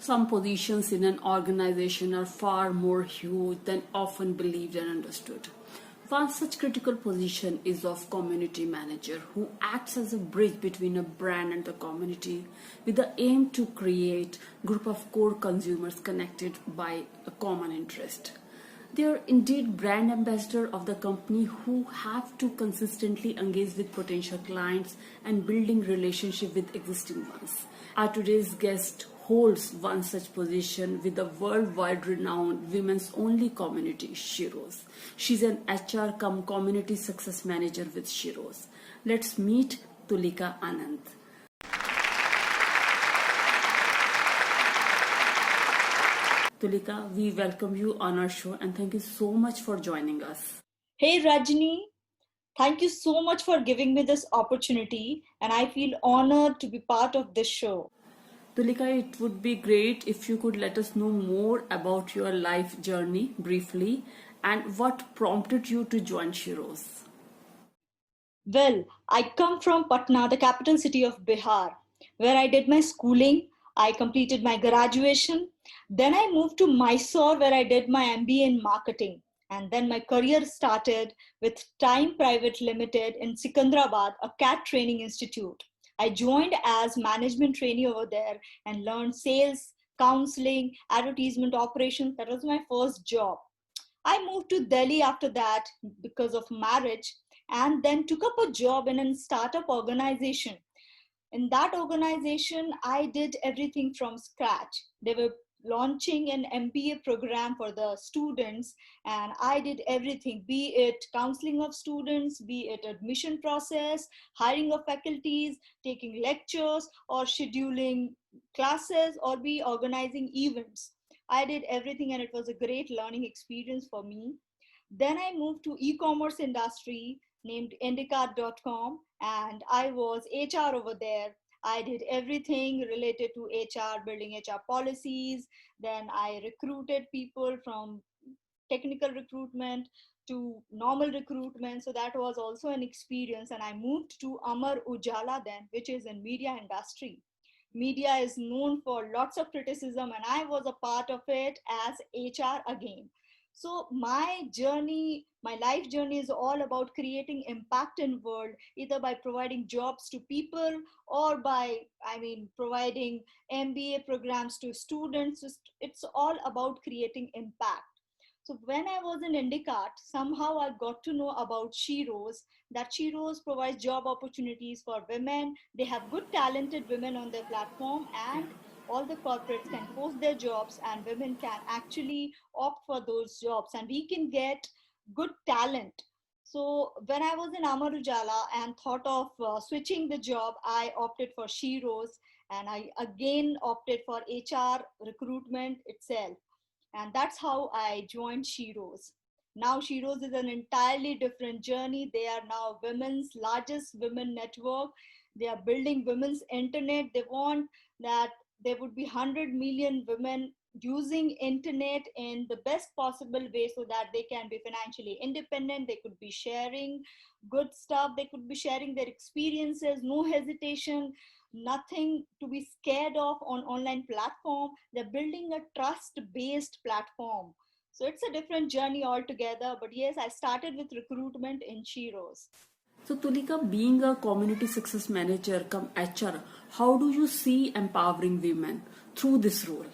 Some positions in an organization are far more huge than often believed and understood. One such critical position is of community manager, who acts as a bridge between a brand and the community with the aim to create a group of core consumers connected by a common interest. They are indeed brand ambassador of the company who have to consistently engage with potential clients and building relationship with existing ones. Our today's guest holds one such position with the worldwide renowned women's only community, Sheroes. She's an HR cum community success manager with Sheroes. Let's meet Tulika Anand. Tulika, we welcome you on our show and thank you so much for joining us. Hey Rajni, thank you so much for giving me this opportunity, and I feel honored to be part of this show. Tulika, it would be great if you could let us know more about your life journey briefly and what prompted you to join Sheroes. Well, I come from Patna, the capital city of Bihar, where I did my schooling. I completed my graduation. Then I moved to Mysore, where I did my MBA in marketing. And then my career started with Time Private Limited in Sikandrabad, a CAT training institute. I joined as management trainee over there and learned sales, counseling, advertisement operations. That was my first job. I moved to Delhi after that because of marriage, and then took up a job in a startup organization. In that organization, I did everything from scratch. They were launching an MBA program for the students, and I did everything, be it counseling of students, be it admission process, hiring of faculties, taking lectures, or scheduling classes, or be organizing events. I did everything, and it was a great learning experience for me. Then I moved to e-commerce industry named Indicart.com, and I was HR over there. I did everything related to HR, building HR policies. Then I recruited people from technical recruitment to normal recruitment. So that was also an experience. And I moved to Amar Ujala then, which is in media industry. Media is known for lots of criticism, and I was a part of it as HR again. So my journey, my life journey is all about creating impact in world, either by providing jobs to people or by, providing MBA programs to students. It's all about creating impact. So when I was in Indicart, somehow I got to know about Sheroes, that Sheroes provides job opportunities for women. They have good talented women on their platform, and all the corporates can post their jobs and women can actually opt for those jobs, and we can get good talent. So when I was in Amar Ujala and thought of switching the job, I opted for Sheroes, and I again opted for HR recruitment itself. And that's how I joined Sheroes. Now Sheroes is an entirely different journey. They are now women's largest women network. They are building women's internet. They want that there would be 100 million women using internet in the best possible way so that they can be financially independent. They could be sharing good stuff. They could be sharing their experiences, no hesitation, nothing to be scared of on online platform. They're building a trust-based platform. So it's a different journey altogether. But yes, I started with recruitment in Sheroes. So Tulika, being a community success manager come HR, how do you see empowering women through this role?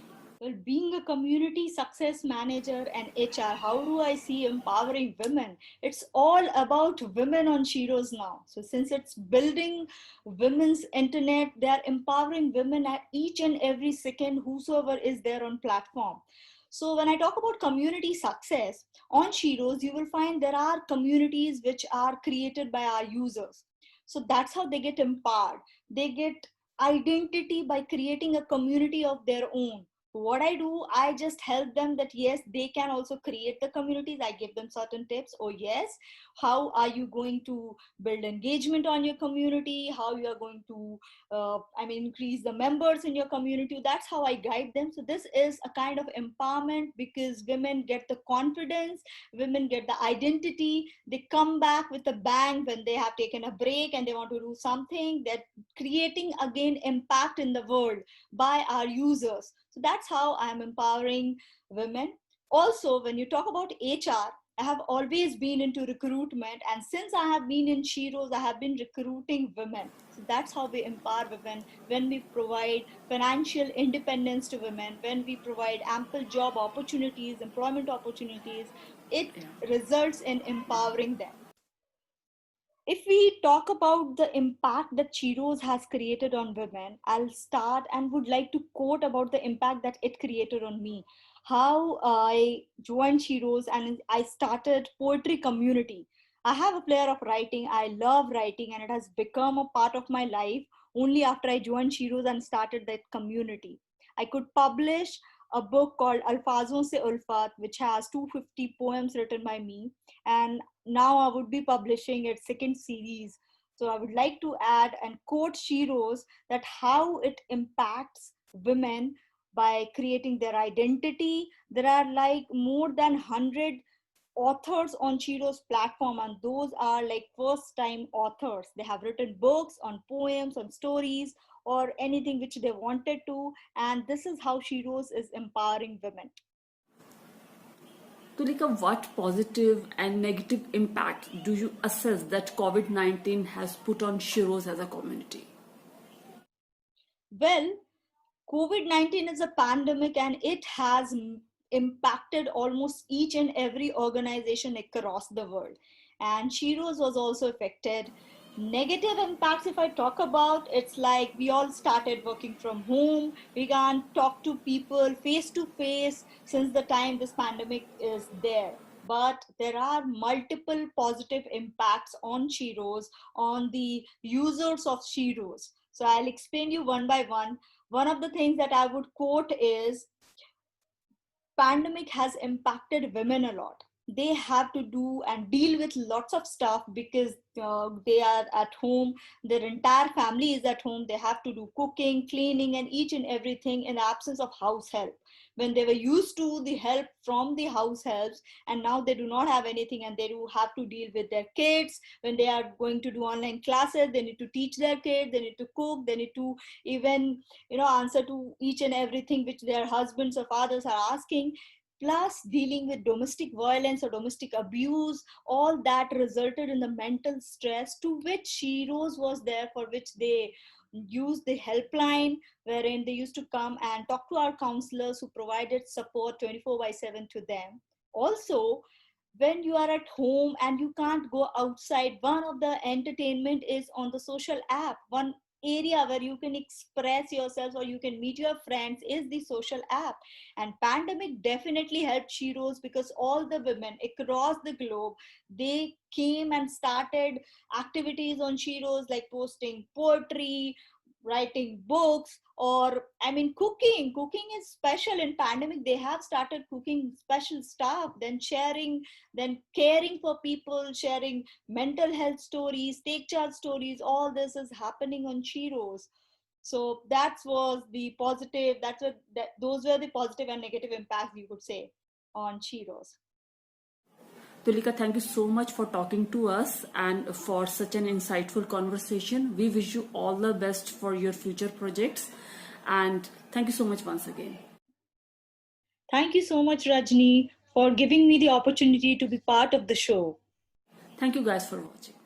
Well, being a community success manager and HR, how do I see empowering women? It's all about women on Sheroes now. So since it's building women's internet, they're empowering women at each and every second, whosoever is there on platform. So when I talk about community success on Sheroes, you will find there are communities which are created by our users. So that's how they get empowered. They get identity by creating a community of their own. What I do, I just help them that yes, they can also create the communities. I give them certain tips. Oh yes, how are you going to build engagement on your community, how you are going to increase the members in your community. That's how I guide them. So this is a kind of empowerment, because women get the confidence, women get the identity, they come back with a bang when they have taken a break and they want to do something, that creating again impact in the world by our users. So that's how I'm empowering women. Also, when you talk about HR, I have always been into recruitment, and since I have been in Sheroes, I have been recruiting women. So that's how we empower women, when we provide financial independence to women, when we provide ample job opportunities, employment opportunities, it results in empowering them. If we talk about the impact that Cheetos has created on women, I'll start and would like to quote about the impact that it created on me. How I joined Cheetos and I started poetry community. I have a flair of writing. I love writing, and it has become a part of my life only after I joined Cheetos and started that community. I could publish a book called Alfazon Se Ulfat, which has 250 poems written by me, and now I would be publishing its second series. So I would like to add and quote Sheroes, that how it impacts women by creating their identity. There are like more than 100 authors on Cheetos platform, and those are like first time authors. They have written books on poems, on stories, or anything which they wanted to, and this is how Cheetos is empowering women. Tulika, what positive and negative impact do you assess that COVID-19 has put on Sheroes as a community? Well, COVID-19 is a pandemic, and it has impacted almost each and every organization across the world. And Sheroes was also affected. Negative impacts, if I talk about, it's like we all started working from home. We can't talk to people face to face since the time this pandemic is there. But there are multiple positive impacts on Sheroes, on the users of Sheroes. So I'll explain you one by one. One of the things that I would quote is, pandemic has impacted women a lot. They have to do and deal with lots of stuff because they are at home. Their entire family is at home. They have to do cooking, cleaning, and each and everything in the absence of house help. When they were used to the help from the house helps, and now they do not have anything, and they do have to deal with their kids. When they are going to do online classes, they need to teach their kids, they need to cook, they need to even answer to each and everything which their husbands or fathers are asking, plus dealing with domestic violence or domestic abuse. All that resulted in the mental stress, to which Sheroes was there, for which they used the helpline, wherein they used to come and talk to our counselors, who provided support 24/7 to them. Also, when you are at home and you can't go outside, one of the entertainment is on the social app. One area where you can express yourself or you can meet your friends is the social app. And pandemic definitely helped Sheroes, because all the women across the globe, they came and started activities on Sheroes, like posting poetry, writing books, or cooking is special. In pandemic they have started cooking special stuff, then sharing, then caring for people, sharing mental health stories, take charge stories. All this is happening on Sheroes. So that was the positive, those were the positive and negative impacts, you could say, on Sheroes. Tulika, thank you so much for talking to us and for such an insightful conversation. We wish you all the best for your future projects, and thank you so much once again. Thank you so much, Rajni, for giving me the opportunity to be part of the show. Thank you guys for watching.